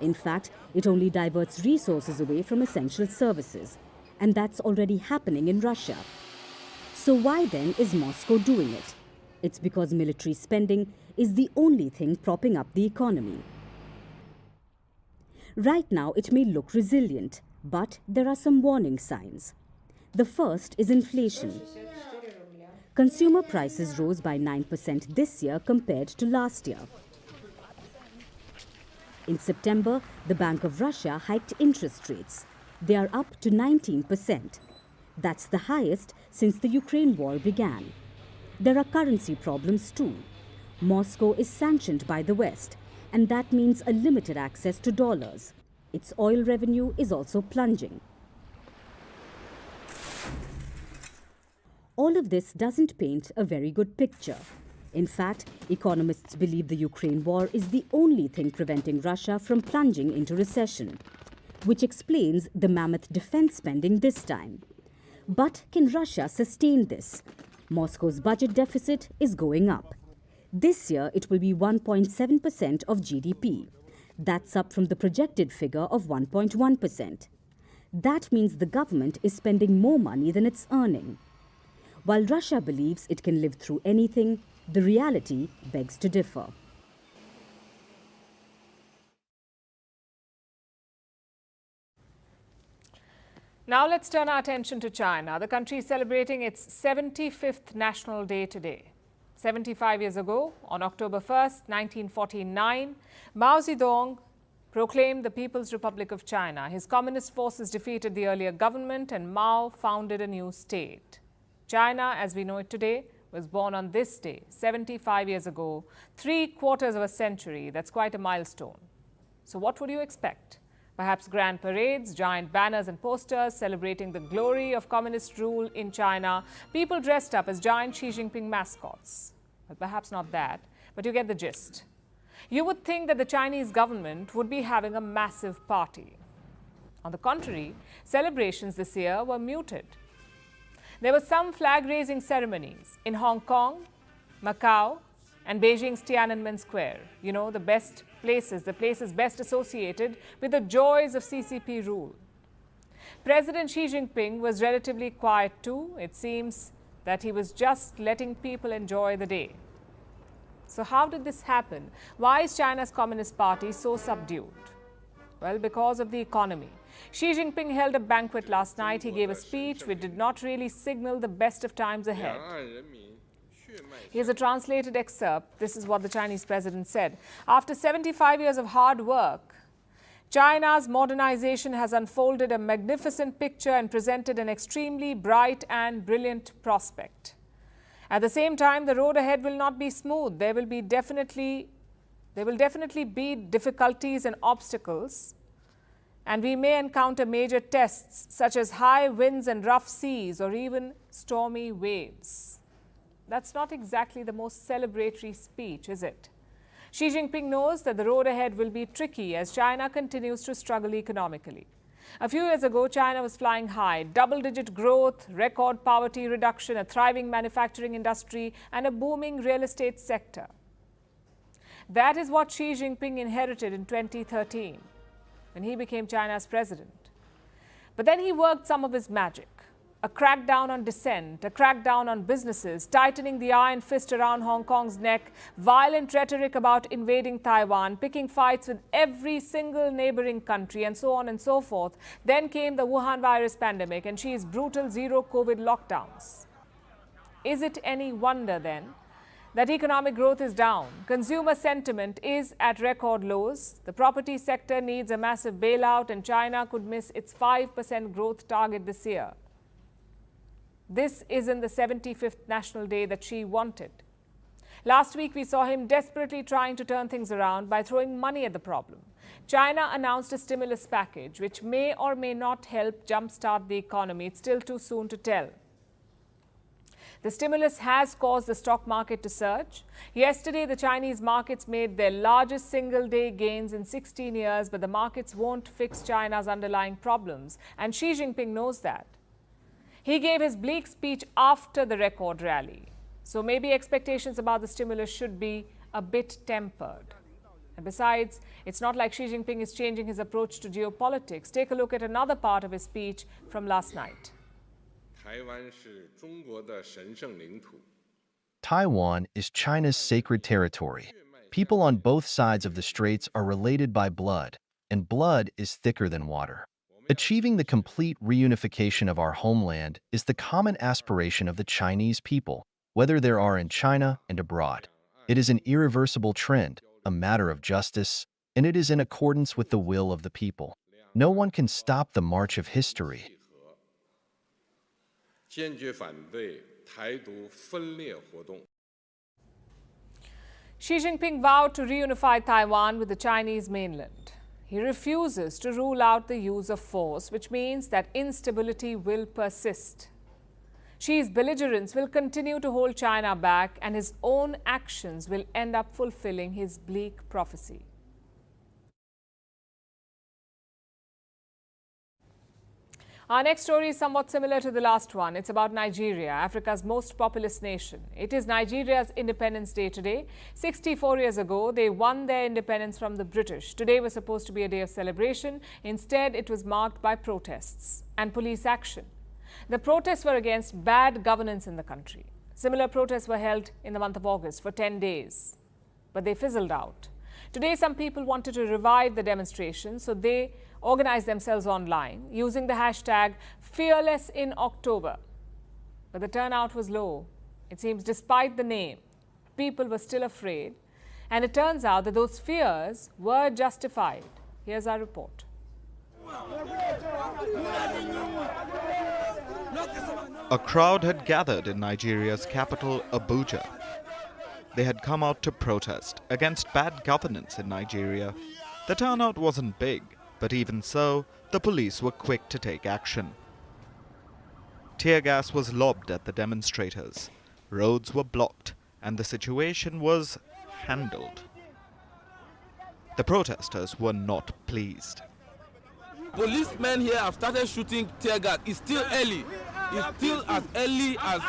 In fact, it only diverts resources away from essential services. And that's already happening in Russia. So why then is Moscow doing it? It's because military spending is the only thing propping up the economy. Right now, it may look resilient, but there are some warning signs. The first is inflation. Consumer prices rose by 9% this year compared to last year. In September, the Bank of Russia hiked interest rates. They are up to 19%. That's the highest since the Ukraine war began. There are currency problems too. Moscow is sanctioned by the West, and that means a limited access to dollars. Its oil revenue is also plunging. All of this doesn't paint a very good picture. In fact, economists believe the Ukraine war is the only thing preventing Russia from plunging into recession, which explains the mammoth defense spending this time. But can Russia sustain this? Moscow's budget deficit is going up. This year, it will be 1.7% of GDP. That's up from the projected figure of 1.1%. That means the government is spending more money than it's earning. While Russia believes it can live through anything, the reality begs to differ. Now let's turn our attention to China. The country is celebrating its 75th National Day today. 75 years ago, on October 1st, 1949, Mao Zedong proclaimed the People's Republic of China. His communist forces defeated the earlier government and Mao founded a new state. China, as we know it today, was born on this day, 75 years ago, 3/4 of a century. That's quite a milestone. So what would you expect? Perhaps grand parades, giant banners and posters celebrating the glory of communist rule in China, people dressed up as giant Xi Jinping mascots. Well, perhaps not that, but you get the gist. You would think that the Chinese government would be having a massive party. On the contrary, celebrations this year were muted. There were some flag-raising ceremonies in Hong Kong, Macau, and Beijing's Tiananmen Square. You know, the places best associated with the joys of CCP rule. President Xi Jinping was relatively quiet too. It seems that he was just letting people enjoy the day. So how did this happen? Why is China's Communist Party so subdued? Well, because of the economy. Xi Jinping held a banquet last night. He gave a speech which did not really signal the best of times ahead. Here's a translated excerpt. This is what the Chinese president said. After 75 years of hard work, China's modernization has unfolded a magnificent picture and presented an extremely bright and brilliant prospect. At the same time, the road ahead will not be smooth. There will definitely be difficulties and obstacles, and we may encounter major tests such as high winds and rough seas or even stormy waves. That's not exactly the most celebratory speech, is it? Xi Jinping knows that the road ahead will be tricky as China continues to struggle economically. A few years ago, China was flying high, double-digit growth, record poverty reduction, a thriving manufacturing industry, and a booming real estate sector. That is what Xi Jinping inherited in 2013, when he became China's president. But then he worked some of his magic. A crackdown on dissent, a crackdown on businesses, tightening the iron fist around Hong Kong's neck, violent rhetoric about invading Taiwan, picking fights with every single neighboring country, and so on and so forth. Then came the Wuhan virus pandemic and Xi's brutal zero-COVID lockdowns. Is it any wonder then that economic growth is down? Consumer sentiment is at record lows. The property sector needs a massive bailout and China could miss its 5% growth target this year. This isn't the 75th National Day that Xi wanted. Last week, we saw him desperately trying to turn things around by throwing money at the problem. China announced a stimulus package, which may or may not help jumpstart the economy. It's still too soon to tell. The stimulus has caused the stock market to surge. Yesterday, the Chinese markets made their largest single-day gains in 16 years, but the markets won't fix China's underlying problems, and Xi Jinping knows that. He gave his bleak speech after the record rally. So maybe expectations about the stimulus should be a bit tempered. And besides, it's not like Xi Jinping is changing his approach to geopolitics. Take a look at another part of his speech from last night. Taiwan is China's sacred territory. People on both sides of the straits are related by blood, and blood is thicker than water. Achieving the complete reunification of our homeland is the common aspiration of the Chinese people, whether they are in China and abroad. It is an irreversible trend, a matter of justice, and it is in accordance with the will of the people. No one can stop the march of history. Xi Jinping vowed to reunify Taiwan with the Chinese mainland. He refuses to rule out the use of force, which means that instability will persist. Xi's belligerence will continue to hold China back, and his own actions will end up fulfilling his bleak prophecy. Our next story is somewhat similar to the last one. It's about Nigeria, Africa's most populous nation. It is Nigeria's Independence Day today. 64 years ago, they won their independence from the British. Today was supposed to be a day of celebration. Instead, it was marked by protests and police action. The protests were against bad governance in the country. Similar protests were held in the month of August for 10 days, but they fizzled out. Today, some people wanted to revive the demonstrations, so they organized themselves online using the hashtag #FearlessInOctober. But the turnout was low. It seems despite the name, people were still afraid. And it turns out that those fears were justified. Here's our report. A crowd had gathered in Nigeria's capital, Abuja. They had come out to protest against bad governance in Nigeria. The turnout wasn't big, but even so, the police were quick to take action. Tear gas was lobbed at the demonstrators. Roads were blocked, and the situation was handled. The protesters were not pleased. Policemen here have started shooting tear gas. It's still early. It's still as early as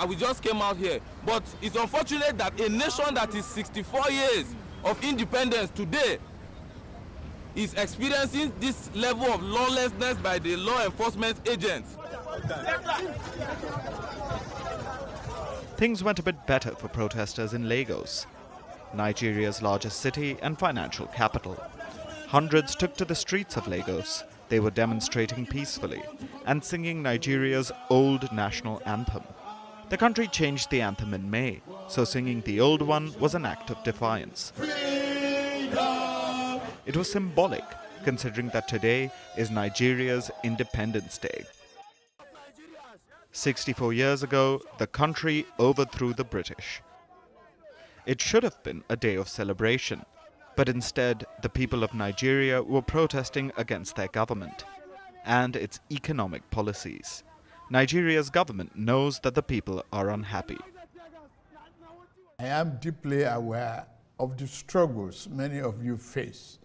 we just came out here. But it's unfortunate that a nation that is 64 years of independence today is experiencing this level of lawlessness by the law enforcement agents. Things went a bit better for protesters in Lagos, Nigeria's largest city and financial capital. Hundreds took to the streets of Lagos. They were demonstrating peacefully and singing Nigeria's old national anthem. The country changed the anthem in May, so singing the old one was an act of defiance. It was symbolic, considering that today is Nigeria's Independence Day. 64 years ago, the country overthrew the British. It should have been a day of celebration, but instead, the people of Nigeria were protesting against their government and its economic policies. Nigeria's government knows that the people are unhappy. I am deeply aware of the struggles many of you face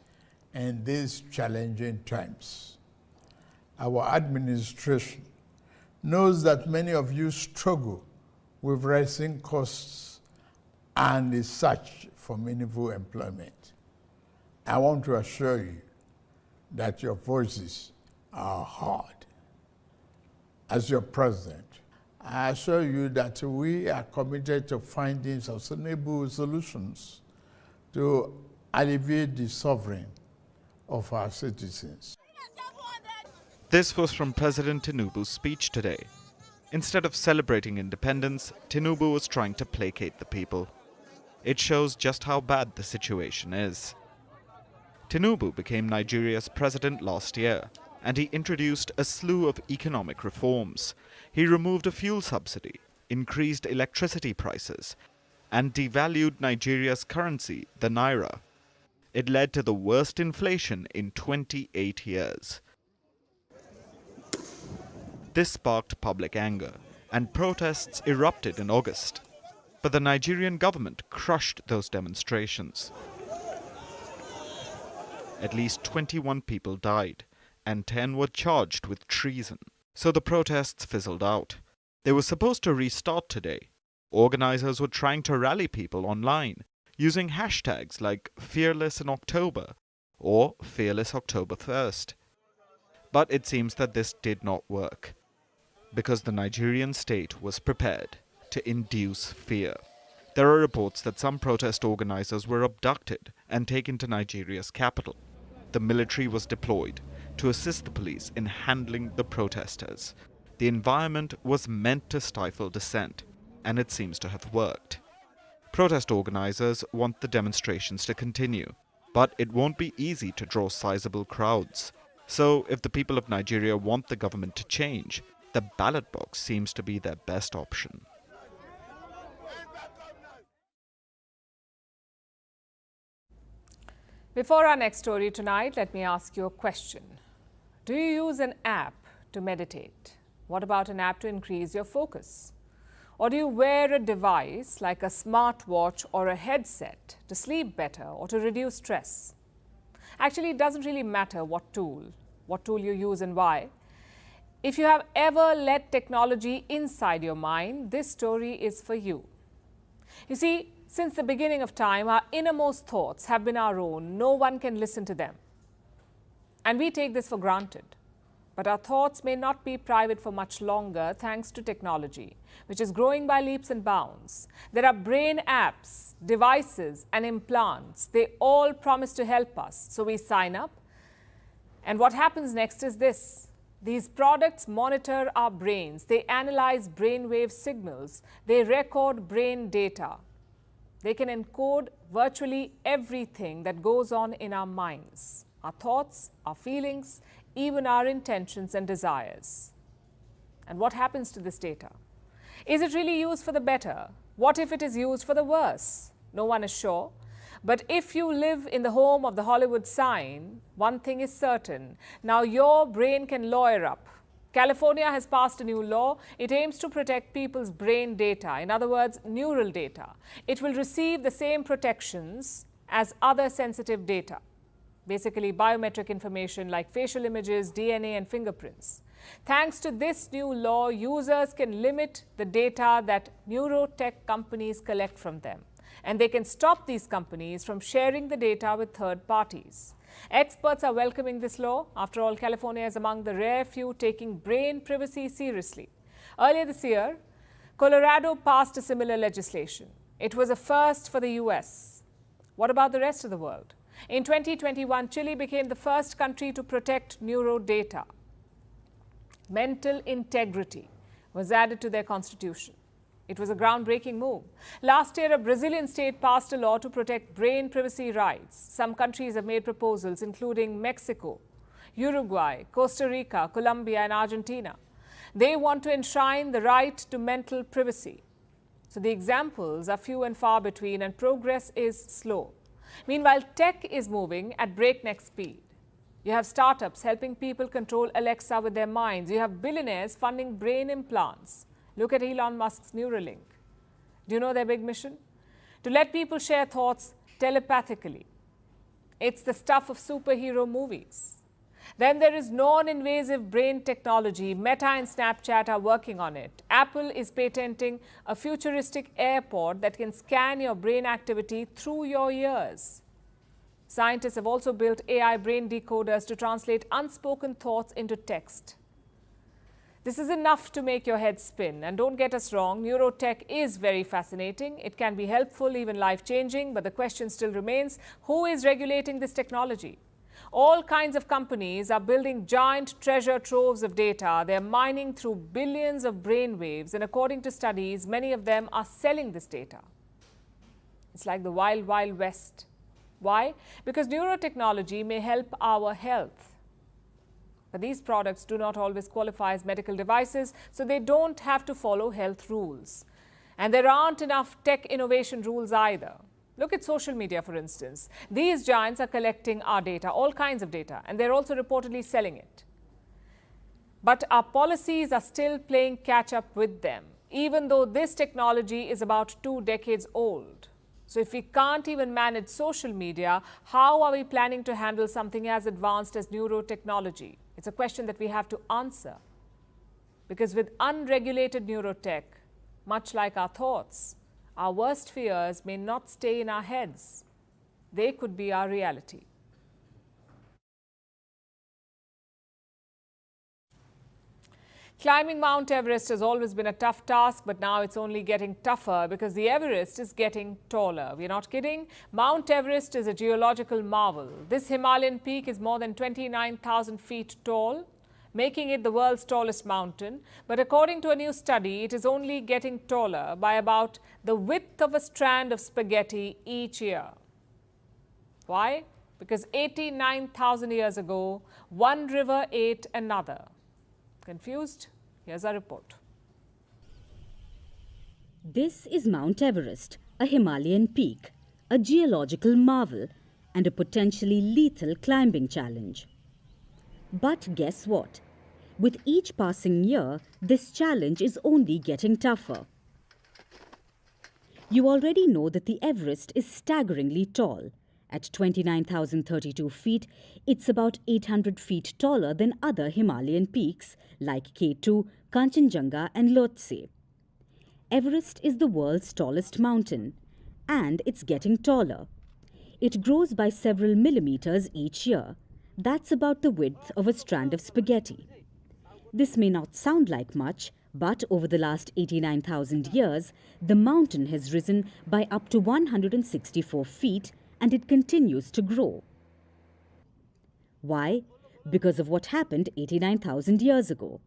in these challenging times. Our administration knows that many of you struggle with rising costs and the search for meaningful employment. I want to assure you that your voices are heard. As your president, I assure you that we are committed to finding sustainable solutions to alleviate the suffering of our citizens. This was from President Tinubu's speech today. Instead of celebrating independence, Tinubu was trying to placate the people. It shows just how bad the situation is. Tinubu became Nigeria's president last year, and he introduced a slew of economic reforms. He removed a fuel subsidy, increased electricity prices, and devalued Nigeria's currency, the naira. It led to the worst inflation in 28 years. This sparked public anger, and protests erupted in August. But the Nigerian government crushed those demonstrations. At least 21 people died, and 10 were charged with treason. So the protests fizzled out. They were supposed to restart today. Organizers were trying to rally people online, using hashtags like #FearlessInOctober or #FearlessOctober1st. But it seems that this did not work, because the Nigerian state was prepared to induce fear. There are reports that some protest organizers were abducted and taken to Nigeria's capital. The military was deployed to assist the police in handling the protesters. The environment was meant to stifle dissent, and it seems to have worked. Protest organizers want the demonstrations to continue, but it won't be easy to draw sizable crowds. So if the people of Nigeria want the government to change, the ballot box seems to be their best option. Before our next story tonight, let me ask you a question. Do you use an app to meditate? What about an app to increase your focus? Or do you wear a device like a smartwatch or a headset to sleep better or to reduce stress? Actually, it doesn't really matter what tool you use and why. If you have ever let technology inside your mind, this story is for you. You see, since the beginning of time, our innermost thoughts have been our own. No one can listen to them. And we take this for granted. But our thoughts may not be private for much longer thanks to technology, which is growing by leaps and bounds. There are brain apps, devices, and implants. They all promise to help us. So we sign up. And what happens next is this. These products monitor our brains. They analyze brainwave signals. They record brain data. They can encode virtually everything that goes on in our minds, our thoughts, our feelings, even our intentions and desires. And what happens to this data? Is it really used for the better? What if it is used for the worse? No one is sure. But if you live in the home of the Hollywood sign, one thing is certain. Now your brain can lawyer up. California has passed a new law. It aims to protect people's brain data, in other words, neural data. It will receive the same protections as other sensitive data, basically biometric information like facial images, DNA, and fingerprints. Thanks to this new law, users can limit the data that neurotech companies collect from them, and they can stop these companies from sharing the data with third parties. Experts are welcoming this law. After all, California is among the rare few taking brain privacy seriously. Earlier this year, Colorado passed a similar legislation. It was a first for the US. What about the rest of the world? In 2021, Chile became the first country to protect neuro data. Mental integrity was added to their constitution. It was a groundbreaking move. Last year, a Brazilian state passed a law to protect brain privacy rights. Some countries have made proposals, including Mexico, Uruguay, Costa Rica, Colombia, and Argentina. They want to enshrine the right to mental privacy. So the examples are few and far between, and progress is slow. Meanwhile, tech is moving at breakneck speed. You have startups helping people control Alexa with their minds. You have billionaires funding brain implants. Look at Elon Musk's Neuralink. Do you know their big mission? To let people share thoughts telepathically. It's the stuff of superhero movies. Then there is non-invasive brain technology. Meta and Snapchat are working on it. Apple is patenting a futuristic AirPod that can scan your brain activity through your ears. Scientists have also built AI brain decoders to translate unspoken thoughts into text. This is enough to make your head spin. And don't get us wrong, neurotech is very fascinating. It can be helpful, even life-changing, but the question still remains, who is regulating this technology? All kinds of companies are building giant treasure troves of data. They're mining through billions of brain waves, and according to studies, many of them are selling this data. It's like the wild, wild west. Why? Because neurotechnology may help our health. But these products do not always qualify as medical devices, so they don't have to follow health rules. And there aren't enough tech innovation rules either. Look at social media, for instance. These giants are collecting our data, all kinds of data, and they're also reportedly selling it. But our policies are still playing catch up with them, even though this technology is about 2 decades old. So if we can't even manage social media, how are we planning to handle something as advanced as neurotechnology? It's a question that we have to answer. Because with unregulated neurotech, much like our thoughts, our worst fears may not stay in our heads. They could be our reality. Climbing Mount Everest has always been a tough task, but now it's only getting tougher because the Everest is getting taller. We're not kidding. Mount Everest is a geological marvel. This Himalayan peak is more than 29,000 feet tall, making it the world's tallest mountain. But according to a new study, it is only getting taller by about the width of a strand of spaghetti each year. Why? Because 89,000 years ago, one river ate another. Confused? Here's our report. This is Mount Everest, a Himalayan peak, a geological marvel, and a potentially lethal climbing challenge. But guess what? With each passing year, this challenge is only getting tougher. You already know that the Everest is staggeringly tall, At 29,032 feet, it's about 800 feet taller than other Himalayan peaks like K2, Kanchenjunga and Lhotse. Everest is the world's tallest mountain, and it's getting taller. It grows by several millimeters each year. That's about the width of a strand of spaghetti. This may not sound like much, but over the last 89,000 years, the mountain has risen by up to 164 feet, and it continues to grow. Why? Because of what happened 89,000 years ago.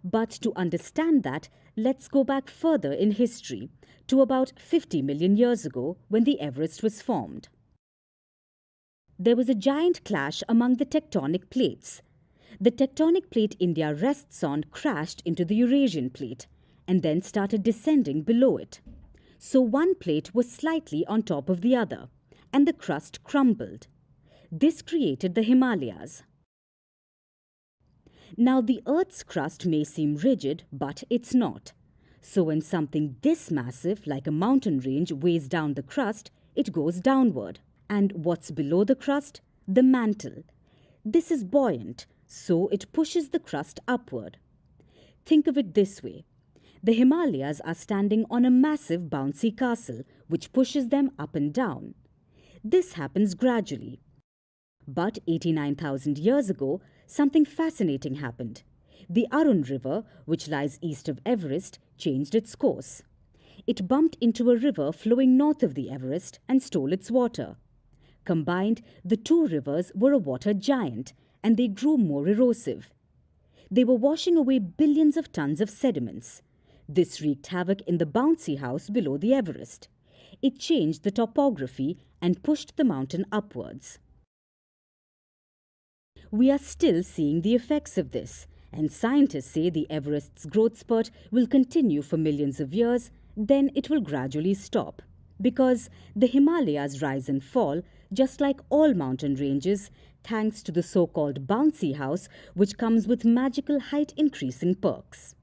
But to understand that, let's go back further in history, to about 50 million years ago when the Everest was formed. There was a giant clash among the tectonic plates. The tectonic plate India rests on crashed into the Eurasian plate and then started descending below it. So one plate was slightly on top of the other, and the crust crumbled. This created the Himalayas. Now the Earth's crust may seem rigid, but it's not. So when something this massive, like a mountain range, weighs down the crust, it goes downward. And what's below the crust? The mantle. This is buoyant, so it pushes the crust upward. Think of it this way. The Himalayas are standing on a massive bouncy castle, which pushes them up and down. This happens gradually. But 89,000 years ago, something fascinating happened. The Arun River, which lies east of Everest, changed its course. It bumped into a river flowing north of the Everest and stole its water. Combined, the two rivers were a water giant, and they grew more erosive. They were washing away billions of tons of sediments. This wreaked havoc in the bouncy house below the Everest. It changed the topography and pushed the mountain upwards. We are still seeing the effects of this, and scientists say the Everest's growth spurt will continue for millions of years, then it will gradually stop. Because the Himalayas rise and fall, just like all mountain ranges, thanks to the so-called bouncy house, which comes with magical height-increasing perks.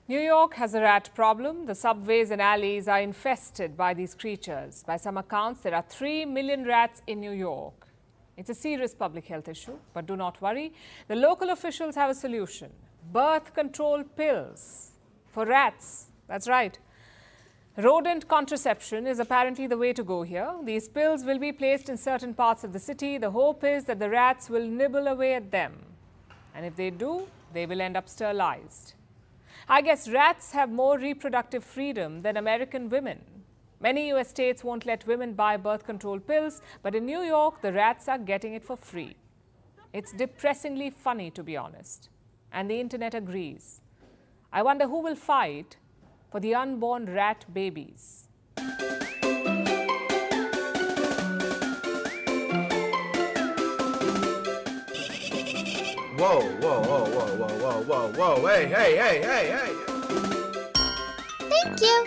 New York has a rat problem. The subways and alleys are infested by these creatures. By some accounts, there are 3 million rats in New York. It's a serious public health issue, but do not worry. The local officials have a solution. Birth control pills for rats. That's right. Rodent contraception is apparently the way to go here. These pills will be placed in certain parts of the city. The hope is that the rats will nibble away at them. And if they do, they will end up sterilized. I guess rats have more reproductive freedom than American women. Many US states won't let women buy birth control pills, but in New York, the rats are getting it for free. It's depressingly funny, to be honest. And the internet agrees. I wonder who will fight for the unborn rat babies. Whoa, whoa, whoa, whoa, whoa, whoa, whoa, whoa, hey, hey, hey, hey, hey. Thank you.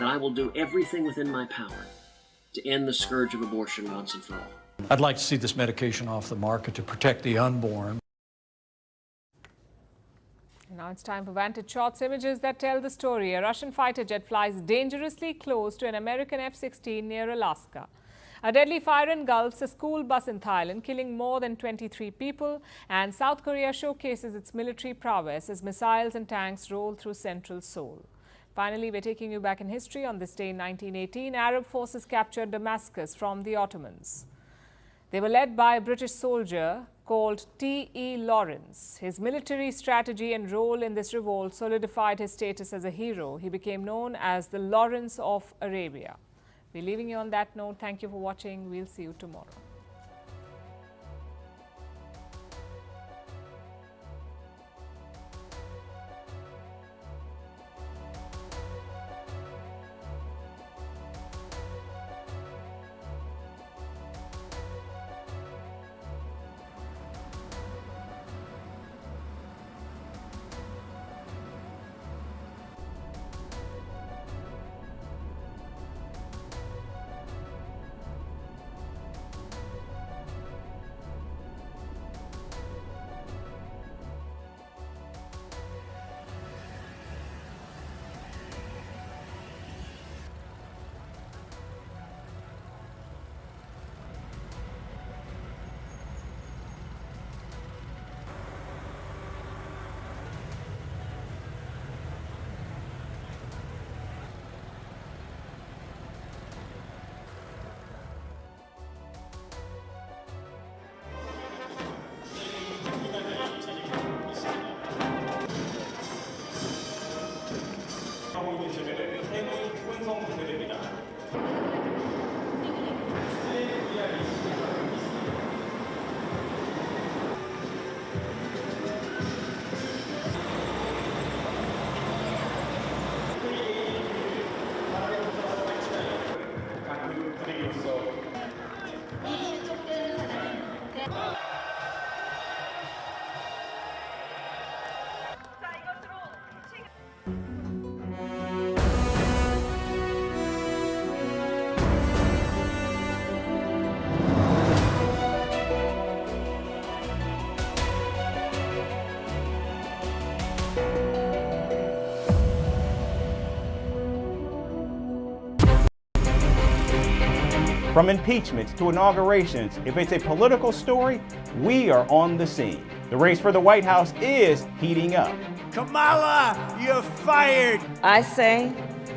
I will do everything within my power to end the scourge of abortion once and for all. I'd like to see this medication off the market to protect the unborn. Now it's time for Vantage shots, images that tell the story. A Russian fighter jet flies dangerously close to an American F-16 near Alaska. A deadly fire engulfs a school bus in Thailand, killing more than 23 people. And South Korea showcases its military prowess as missiles and tanks roll through central Seoul. Finally, we're taking you back in history. On this day in 1918, Arab forces captured Damascus from the Ottomans. They were led by a British soldier called T.E. Lawrence. His military strategy and role in this revolt solidified his status as a hero. He became known as the Lawrence of Arabia. We're leaving you on that note. Thank you for watching. We'll see you tomorrow. From impeachments to inaugurations, if it's a political story, we are on the scene. The race for the White House is heating up. Kamala, you're fired! I say,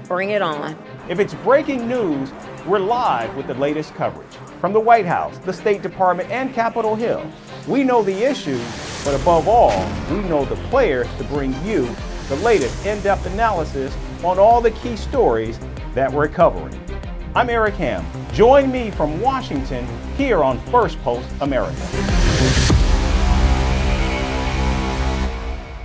bring it on. If it's breaking news, we're live with the latest coverage. From the White House, the State Department, and Capitol Hill. We know the issues, but above all, we know the players to bring you the latest in-depth analysis on all the key stories that we're covering. I'm Eric Ham. Join me from Washington here on First Post America.